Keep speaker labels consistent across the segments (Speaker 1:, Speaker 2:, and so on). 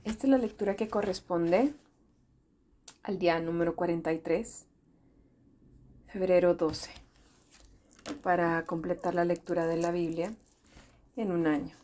Speaker 1: Esta es la lectura que corresponde al día número 43, febrero 12, para completar la lectura de la Biblia en un año.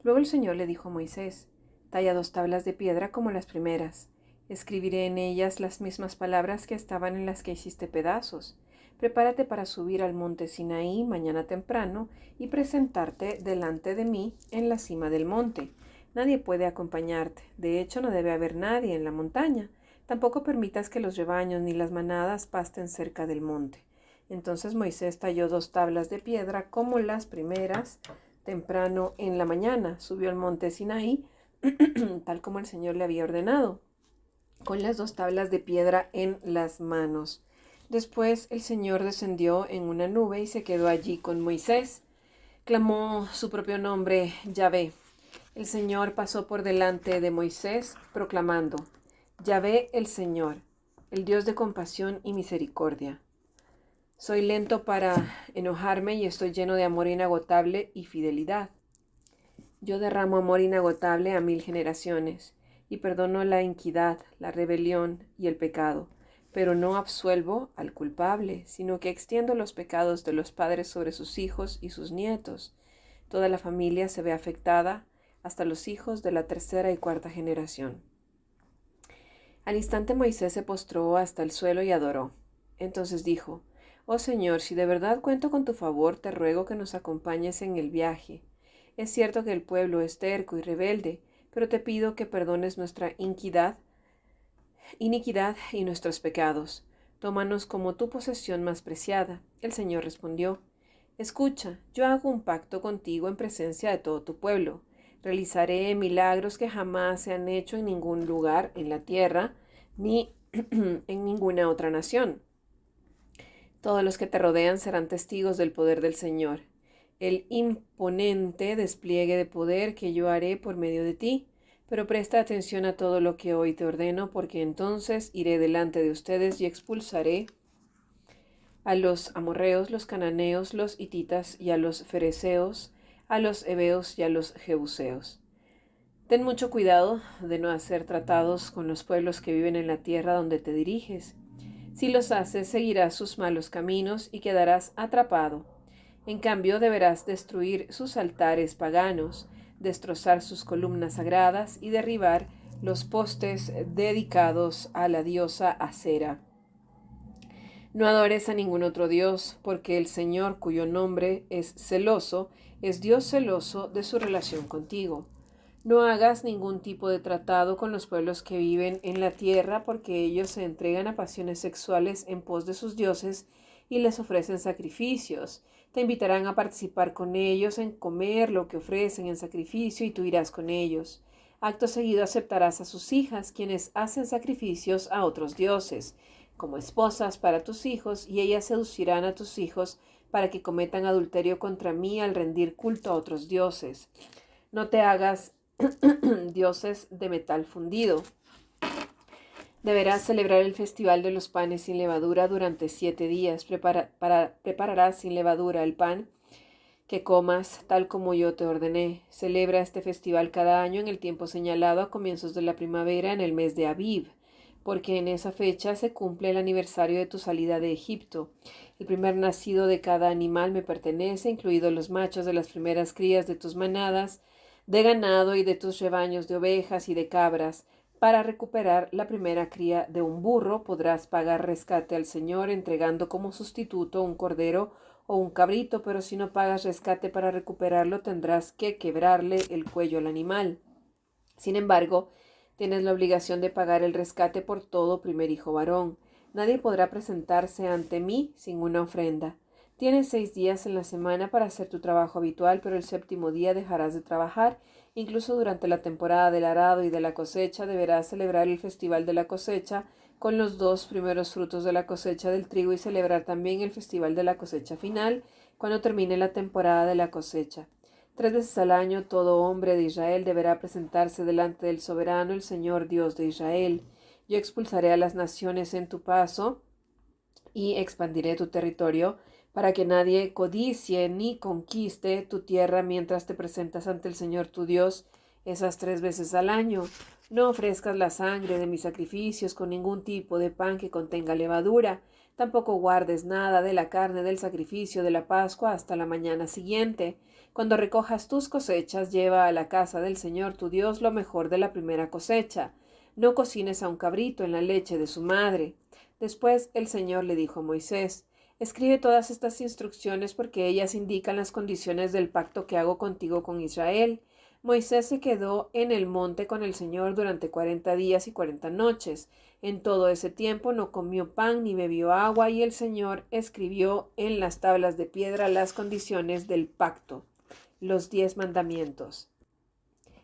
Speaker 1: Luego el Señor le dijo a Moisés: talla 2 tablas de piedra como las primeras. Escribiré en ellas las mismas palabras que estaban en las que hiciste pedazos. Prepárate para subir al monte Sinaí mañana temprano y presentarte delante de mí en la cima del monte. Nadie puede acompañarte. De hecho, no debe haber nadie en la montaña. Tampoco permitas que los rebaños ni las manadas pasten cerca del monte. Entonces Moisés talló 2 tablas de piedra como las primeras. Temprano en la mañana subió al monte Sinaí, tal como el Señor le había ordenado, con las 2 tablas de piedra en las manos. Después el Señor descendió en una nube y se quedó allí con Moisés. Clamó su propio nombre, Yahvé. El Señor pasó por delante de Moisés, proclamando: Yahvé el Señor, el Dios de compasión y misericordia. Soy lento para enojarme y estoy lleno de amor inagotable y fidelidad. Yo derramo amor inagotable a 1000 generaciones y perdono la iniquidad, la rebelión y el pecado, pero no absuelvo al culpable, sino que extiendo los pecados de los padres sobre sus hijos y sus nietos. Toda la familia se ve afectada, hasta los hijos de la 3ª y 4ª generación. Al instante Moisés se postró hasta el suelo y adoró. Entonces dijo: Oh Señor, si de verdad cuento con tu favor, te ruego que nos acompañes en el viaje. Es cierto que el pueblo es terco y rebelde, pero te pido que perdones nuestra iniquidad y nuestros pecados. Tómanos como tu posesión más preciada. El Señor respondió: Escucha, yo hago un pacto contigo en presencia de todo tu pueblo. Realizaré milagros que jamás se han hecho en ningún lugar en la tierra, ni en ninguna otra nación. Todos los que te rodean serán testigos del poder del Señor, el imponente despliegue de poder que yo haré por medio de ti. Pero presta atención a todo lo que hoy te ordeno, porque entonces iré delante de ustedes y expulsaré a los amorreos, los cananeos, los hititas y a los fereceos, a los heveos y a los jebuseos. Ten mucho cuidado de no hacer tratados con los pueblos que viven en la tierra donde te diriges. Si los haces, seguirás sus malos caminos y quedarás atrapado. En cambio, deberás destruir sus altares paganos, destrozar sus columnas sagradas y derribar los postes dedicados a la diosa Acera. No adores a ningún otro Dios, porque el Señor, cuyo nombre es celoso, es Dios celoso de su relación contigo. No hagas ningún tipo de tratado con los pueblos que viven en la tierra, porque ellos se entregan a pasiones sexuales en pos de sus dioses y les ofrecen sacrificios. Te invitarán a participar con ellos en comer lo que ofrecen en sacrificio y tú irás con ellos. Acto seguido aceptarás a sus hijas, quienes hacen sacrificios a otros dioses, como esposas para tus hijos, y ellas seducirán a tus hijos para que cometan adulterio contra mí al rendir culto a otros dioses. No te hagas dioses de metal fundido. Deberás celebrar el festival de los panes sin levadura durante 7 días. Prepararás sin levadura el pan que comas, tal como yo te ordené. Celebra este festival cada año en el tiempo señalado a comienzos de la primavera, en el mes de Abib, porque en esa fecha se cumple el aniversario de tu salida de Egipto. El primer nacido de cada animal me pertenece, incluidos los machos de las primeras crías de tus manadas, de ganado y de tus rebaños de ovejas y de cabras. Para recuperar la primera cría de un burro podrás pagar rescate al Señor entregando como sustituto un cordero o un cabrito, pero si no pagas rescate para recuperarlo tendrás que quebrarle el cuello al animal. Sin embargo, tienes la obligación de pagar el rescate por todo primer hijo varón. Nadie podrá presentarse ante mí sin una ofrenda. Tienes 6 días en la semana para hacer tu trabajo habitual, pero el 7º día dejarás de trabajar. Incluso durante la temporada del arado y de la cosecha deberás celebrar el festival de la cosecha con los 2 primeros frutos de la cosecha del trigo y celebrar también el festival de la cosecha final cuando termine la temporada de la cosecha. 3 veces al año todo hombre de Israel deberá presentarse delante del soberano, el Señor Dios de Israel. Yo expulsaré a las naciones en tu paso y expandiré tu territorio para que nadie codicie ni conquiste tu tierra mientras te presentas ante el Señor tu Dios esas 3 veces al año. No ofrezcas la sangre de mis sacrificios con ningún tipo de pan que contenga levadura. Tampoco guardes nada de la carne del sacrificio de la Pascua hasta la mañana siguiente. Cuando recojas tus cosechas, lleva a la casa del Señor tu Dios lo mejor de la primera cosecha. No cocines a un cabrito en la leche de su madre. Después el Señor le dijo a Moisés: escribe todas estas instrucciones porque ellas indican las condiciones del pacto que hago contigo con Israel. Moisés se quedó en el monte con el Señor durante 40 días y 40 noches. En todo ese tiempo no comió pan ni bebió agua, y el Señor escribió en las tablas de piedra las condiciones del pacto, los 10 mandamientos.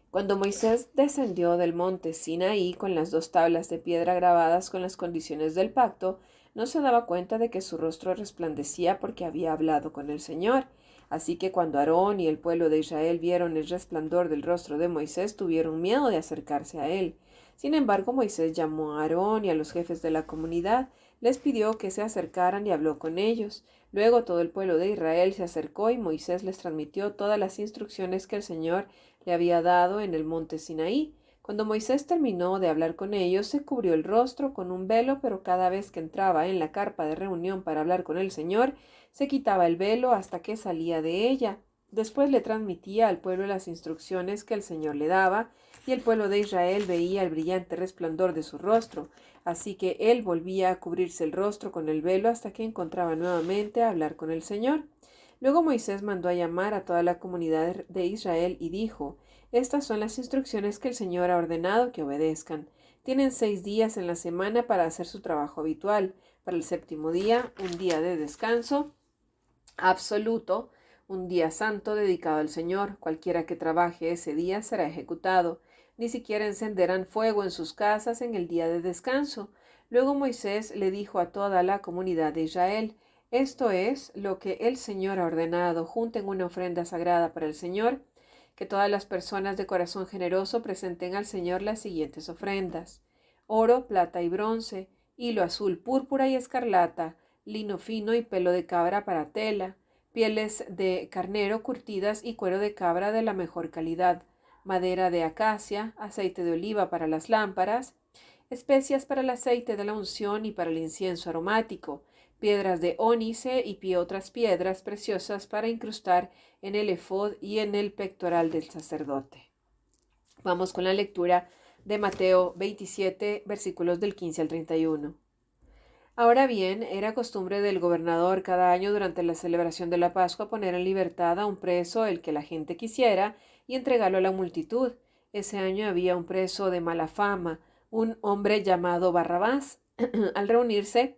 Speaker 1: Cuando Moisés descendió del monte Sinaí con las 2 tablas de piedra grabadas con las condiciones del pacto, no se daba cuenta de que su rostro resplandecía porque había hablado con el Señor. Así que cuando Aarón y el pueblo de Israel vieron el resplandor del rostro de Moisés, tuvieron miedo de acercarse a él. Sin embargo, Moisés llamó a Aarón y a los jefes de la comunidad, les pidió que se acercaran y habló con ellos. Luego todo el pueblo de Israel se acercó y Moisés les transmitió todas las instrucciones que el Señor le había dado en el monte Sinaí. Cuando Moisés terminó de hablar con ellos, se cubrió el rostro con un velo, pero cada vez que entraba en la carpa de reunión para hablar con el Señor, se quitaba el velo hasta que salía de ella. Después le transmitía al pueblo las instrucciones que el Señor le daba, y el pueblo de Israel veía el brillante resplandor de su rostro. Así que él volvía a cubrirse el rostro con el velo hasta que encontraba nuevamente a hablar con el Señor. Luego Moisés mandó a llamar a toda la comunidad de Israel y dijo: estas son las instrucciones que el Señor ha ordenado que obedezcan. Tienen 6 días en la semana para hacer su trabajo habitual. Para el 7º día, un día de descanso absoluto, un día santo dedicado al Señor. Cualquiera que trabaje ese día será ejecutado. Ni siquiera encenderán fuego en sus casas en el día de descanso. Luego Moisés le dijo a toda la comunidad de Israel: esto es lo que el Señor ha ordenado: junten una ofrenda sagrada para el Señor, que todas las personas de corazón generoso presenten al Señor las siguientes ofrendas: oro, plata y bronce, hilo azul, púrpura y escarlata, lino fino y pelo de cabra para tela, pieles de carnero curtidas y cuero de cabra de la mejor calidad, madera de acacia, aceite de oliva para las lámparas, especias para el aceite de la unción y para el incienso aromático, piedras de ónice y otras piedras preciosas para incrustar en el efod y en el pectoral del sacerdote. Vamos con la lectura de Mateo 27, versículos del 15 al 31. Ahora bien, era costumbre del gobernador cada año durante la celebración de la Pascua poner en libertad a un preso, el que la gente quisiera, y entregarlo a la multitud. Ese año había un preso de mala fama, un hombre llamado Barrabás. Al reunirse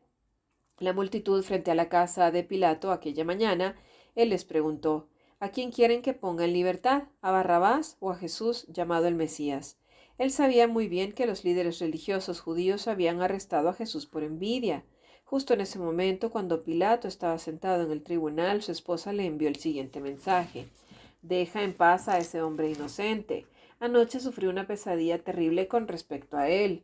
Speaker 1: la multitud frente a la casa de Pilato aquella mañana, él les preguntó: ¿a quién quieren que ponga en libertad? ¿A Barrabás o a Jesús, llamado el Mesías? Él sabía muy bien que los líderes religiosos judíos habían arrestado a Jesús por envidia. Justo en ese momento, cuando Pilato estaba sentado en el tribunal, su esposa le envió el siguiente mensaje: deja en paz a ese hombre inocente. Anoche sufrí una pesadilla terrible con respecto a él.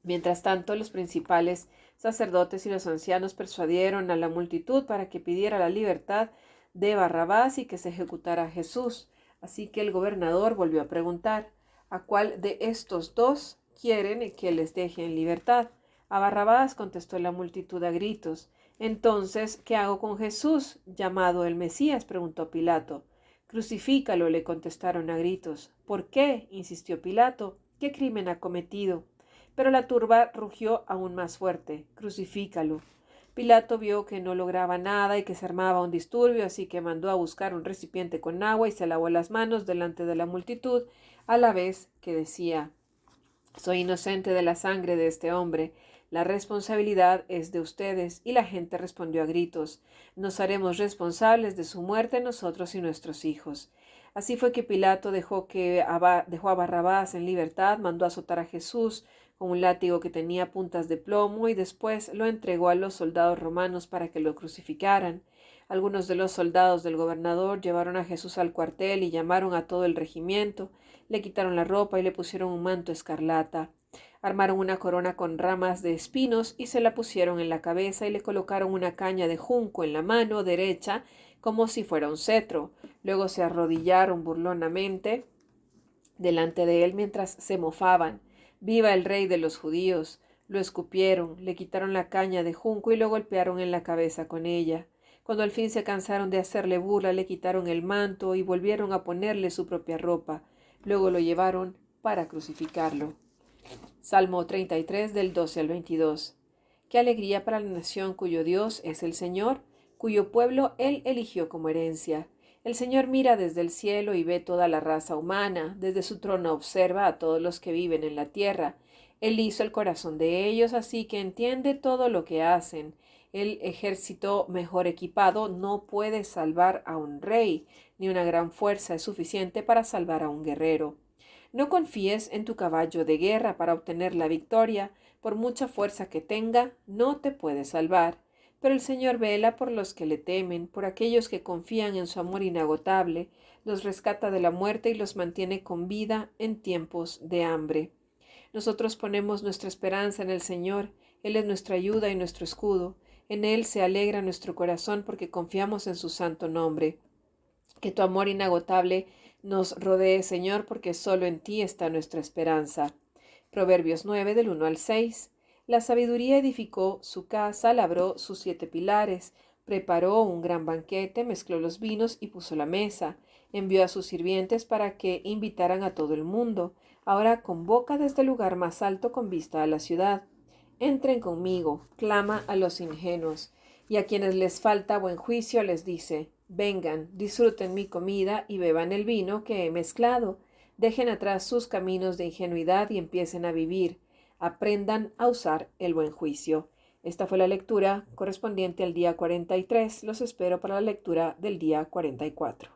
Speaker 1: Mientras tanto, los principales sacerdotes y los ancianos persuadieron a la multitud para que pidiera la libertad de Barrabás y que se ejecutara a Jesús. Así que el gobernador volvió a preguntar: ¿a cuál de estos dos quieren que les deje en libertad? A Barrabás, contestó la multitud a gritos. Entonces, ¿qué hago con Jesús, llamado el Mesías?, preguntó Pilato. Crucifícalo, le contestaron a gritos. ¿Por qué?, insistió Pilato. ¿Qué crimen ha cometido? Pero la turba rugió aún más fuerte: crucifícalo. Pilato vio que no lograba nada y que se armaba un disturbio, así que mandó a buscar un recipiente con agua y se lavó las manos delante de la multitud, a la vez que decía: soy inocente de la sangre de este hombre. La responsabilidad es de ustedes. Y la gente respondió a gritos: nos haremos responsables de su muerte nosotros y nuestros hijos. Así fue que Pilato dejó a Barrabás en libertad, mandó azotar a Jesús con un látigo que tenía puntas de plomo y después lo entregó a los soldados romanos para que lo crucificaran. Algunos de los soldados del gobernador llevaron a Jesús al cuartel y llamaron a todo el regimiento. Le quitaron la ropa y le pusieron un manto escarlata. Armaron una corona con ramas de espinos y se la pusieron en la cabeza y le colocaron una caña de junco en la mano derecha como si fuera un cetro. Luego se arrodillaron burlonamente delante de él mientras se mofaban. «¡Viva el rey de los judíos!». Lo escupieron, le quitaron la caña de junco y lo golpearon en la cabeza con ella. Cuando al fin se cansaron de hacerle burla, le quitaron el manto y volvieron a ponerle su propia ropa. Luego lo llevaron para crucificarlo. Salmo 33 del 12 al 22. Qué alegría para la nación cuyo Dios es el Señor, cuyo pueblo Él eligió como herencia. El Señor mira desde el cielo y ve toda la raza humana, desde su trono observa a todos los que viven en la tierra. Él hizo el corazón de ellos, así que entiende todo lo que hacen. El ejército mejor equipado no puede salvar a un rey, ni una gran fuerza es suficiente para salvar a un guerrero. No confíes en tu caballo de guerra para obtener la victoria, por mucha fuerza que tenga, no te puede salvar. Pero el Señor vela por los que le temen, por aquellos que confían en su amor inagotable, los rescata de la muerte y los mantiene con vida en tiempos de hambre. Nosotros ponemos nuestra esperanza en el Señor, Él es nuestra ayuda y nuestro escudo. En Él se alegra nuestro corazón porque confiamos en su santo nombre. Que tu amor inagotable nos rodee, Señor, porque solo en ti está nuestra esperanza. Proverbios 9 del 1 al 6. La sabiduría edificó su casa, labró sus 7 pilares, preparó un gran banquete, mezcló los vinos y puso la mesa. Envió a sus sirvientes para que invitaran a todo el mundo. Ahora convoca desde el lugar más alto con vista a la ciudad. Entren conmigo, clama a los ingenuos, y a quienes les falta buen juicio les dice: vengan, disfruten mi comida y beban el vino que he mezclado. Dejen atrás sus caminos de ingenuidad y empiecen a vivir. Aprendan a usar el buen juicio. Esta fue la lectura correspondiente al día 43. Los espero para la lectura del día 44.